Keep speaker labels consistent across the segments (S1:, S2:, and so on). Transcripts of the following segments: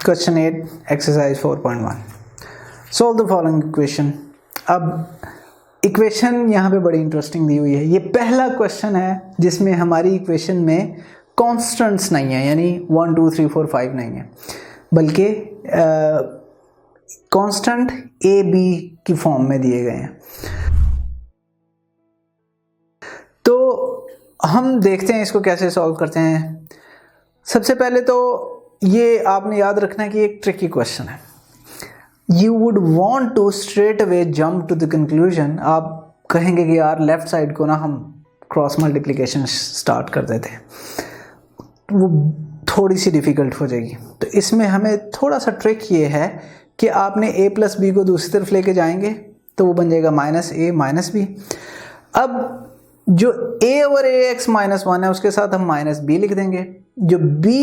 S1: Question 8 exercise 4.1 solve the following equation. अब equation यहाँ पे बड़ी इंटरेस्टिंग दी हुई है। ये पहला क्वेश्चन है जिसमें हमारी इक्वेशन में कॉन्स्टेंट्स नहीं है, यानी 1 2 3 4 5 नहीं है, बल्कि कांस्टेंट ए बी की फॉर्म में दिए गए हैं। तो हम देखते हैं इसको कैसे सॉल्व करते हैं। सबसे पहले तो ये आपने याद रखना है कि एक ट्रिकी क्वेश्चन है। You would want to straight away jump to the conclusion. आप कहेंगे कि यार लेफ्ट साइड को ना हम क्रॉस मल्टीप्लिकेशन स्टार्ट कर देते हैं, वो थोड़ी सी डिफ़िकल्ट हो जाएगी। तो इसमें हमें थोड़ा सा ट्रिक ये है कि आपने a प्लस बी को दूसरी तरफ लेके जाएंगे तो वो बन जाएगा माइनस ए माइनस बी। अब जो a over A x minus one है उसके साथ हम माइनस बी लिख देंगे, जो b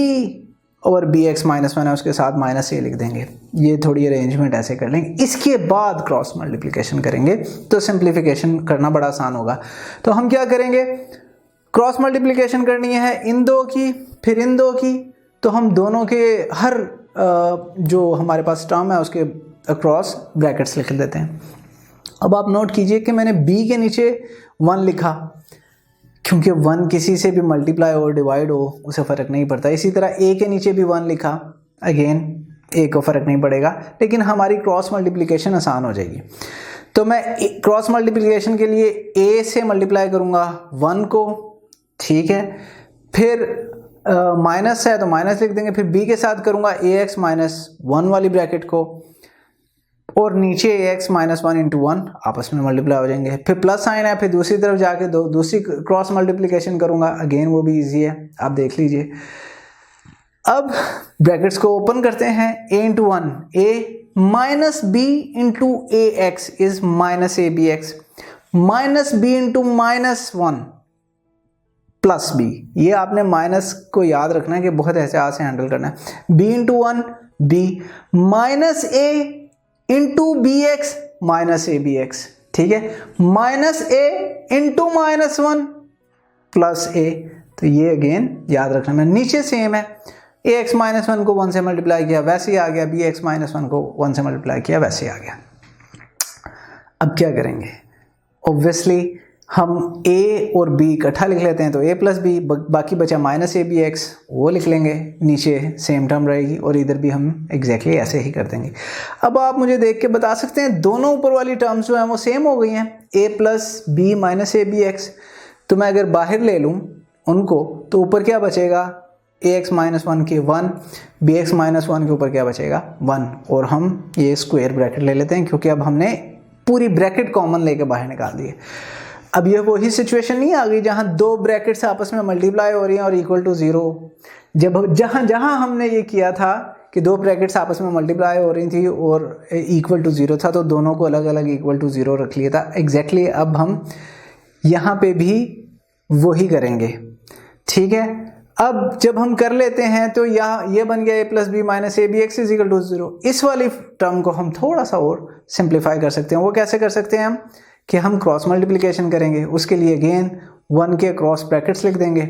S1: over B x minus one है उसके साथ माइनस ए लिख देंगे। ये थोड़ी अरेंजमेंट ऐसे कर लेंगे। इसके बाद क्रॉस मल्टीप्लिकेशन करेंगे तो सिंप्लीफिकेशन करना बड़ा आसान होगा। तो हम क्या करेंगे, क्रॉस मल्टीप्लिकेशन करनी है इन दो की फिर इन दो की, तो हम दोनों के हर जो हमारे पास टर्म है उसके अक्रॉस ब्रैकेट्स लिख देते हैं। अब आप नोट कीजिए कि मैंने b के नीचे 1 लिखा, क्योंकि 1 किसी से भी मल्टीप्लाई और डिवाइड हो उसे फ़र्क नहीं पड़ता। इसी तरह a के नीचे भी 1 लिखा, अगेन a को फ़र्क नहीं पड़ेगा, लेकिन हमारी क्रॉस मल्टीप्लिकेशन आसान हो जाएगी। तो मैं क्रॉस मल्टीप्लिकेशन के लिए a से मल्टीप्लाई करूँगा 1 को, ठीक है, फिर माइनस है तो माइनस लिख देंगे, फिर b के साथ करूँगा ax माइनस 1 वाली ब्रैकेट को, और नीचे ax माइनस 1 इंटू 1 आपस में मल्टीप्लाई हो जाएंगे। फिर प्लस साइन है, फिर दूसरी तरफ जाके दूसरी क्रॉस मल्टीप्लिकेशन करूँगा, अगेन वो भी इजी है, आप देख लीजिए। अब ब्रैकेट्स को ओपन करते हैं, a into 1 a minus b into A X is minus A B x, minus b into minus 1 plus b। ये आपने माइनस को याद रखना है कि बहुत एहतियात से हैंडल करना है। b into 1 b minus a into B x minus A B X, ठीक है, minus a into minus 1 plus a। तो ये अगेन याद रखना है। नीचे सेम है, ax माइनस 1 को 1 से मल्टीप्लाई किया वैसे ही आ गया, bx माइनस 1 को 1 से मल्टीप्लाई किया वैसे ही आ गया। अब क्या करेंगे, ऑब्वियसली हम a और b इकट्ठा लिख लेते हैं, तो a प्लस बी, बाकी बचा माइनस ए बी एक्स, वो लिख लेंगे, नीचे सेम टर्म रहेगी, और इधर भी हम एग्जैक्टली ऐसे ही कर देंगे। अब आप मुझे देख के बता सकते हैं दोनों ऊपर वाली टर्म्स जो हैं वो सेम हो गई हैं, a plus B minus A B X. तो मैं अगर बाहर ले लूँ उनको तो ऊपर क्या बचेगा, ax माइनस 1 के 1, bx माइनस 1 के ऊपर क्या बचेगा 1, और हम ये स्क्वायर ब्रैकेट ले लेते हैं क्योंकि अब हमने पूरी ब्रैकेट कॉमन लेके बाहर निकाल दी है। अब ये वही सिचुएशन नहीं आ गई जहाँ दो ब्रैकेट्स आपस में मल्टीप्लाई हो रही हैं और इक्वल टू 0। जब जहाँ हमने ये किया था कि दो ब्रैकेट्स आपस में मल्टीप्लाई हो रही थी और इक्वल टू 0 था, तो दोनों को अलग अलग इक्वल टू 0 रख लिया था। एग्जैक्टली अब हम यहाँ पे भी वही करेंगे, ठीक है। अब जब हम कर लेते हैं तो यहाँ ये बन गया a plus B minus A B X is equal to 0। इस वाली टर्म को हम थोड़ा सा और सिंप्लीफाई कर सकते हैं। वो कैसे कर सकते हैं हम, कि हम क्रॉस मल्टीप्लिकेशन करेंगे। उसके लिए अगेन 1 के क्रॉस ब्रैकेट्स लिख देंगे,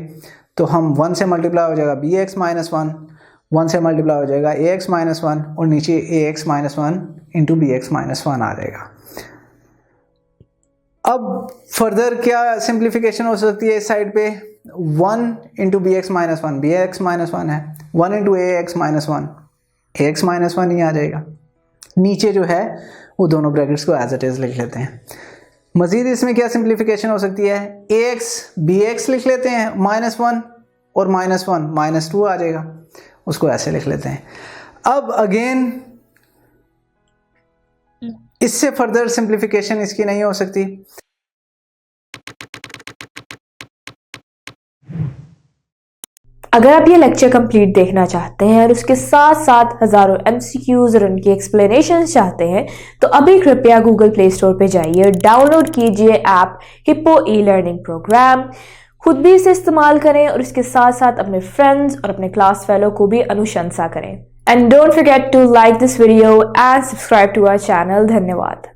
S1: तो हम 1 से मल्टीप्लाई हो जाएगा बी एक्स माइनस 1, 1 से मल्टीप्लाई हो जाएगा ए एक्स माइनस 1, और नीचे a x minus 1 into B x minus 1 आ जाएगा। अब फर्दर क्या सिंप्लीफिकेशन हो सकती है इस साइड पे, 1 into B x minus 1, B x minus 1 है, 1 into A x minus 1, A x minus 1 ही आ जाएगा। नीचे जो है वो दोनों ब्रैकेट्स को एज इट इज लिख लेते हैं। मजीद इसमें क्या सिंप्लीफिकेशन हो सकती है, ए एक्स बी एक्स लिख लेते हैं माइनस 1, और माइनस 1 माइनस 2 आ जाएगा, उसको ऐसे लिख लेते हैं। अब अगेन इससे फर्दर सिंप्लीफिकेशन इसकी नहीं हो सकती।
S2: अगर आप ये लेक्चर कंप्लीट देखना चाहते हैं और उसके साथ साथ हज़ारों MCQs और उनकी एक्सप्लेनेशंस चाहते हैं, तो अभी कृपया गूगल प्ले स्टोर पे जाइए और डाउनलोड कीजिए ऐप हिप्पो ई-लर्निंग प्रोग्राम। खुद भी इसे इस्तेमाल करें और इसके साथ साथ अपने फ्रेंड्स और अपने क्लास फेलो को भी अनुशंसा करें। And don't forget to like this video and subscribe to our channel. धन्यवाद।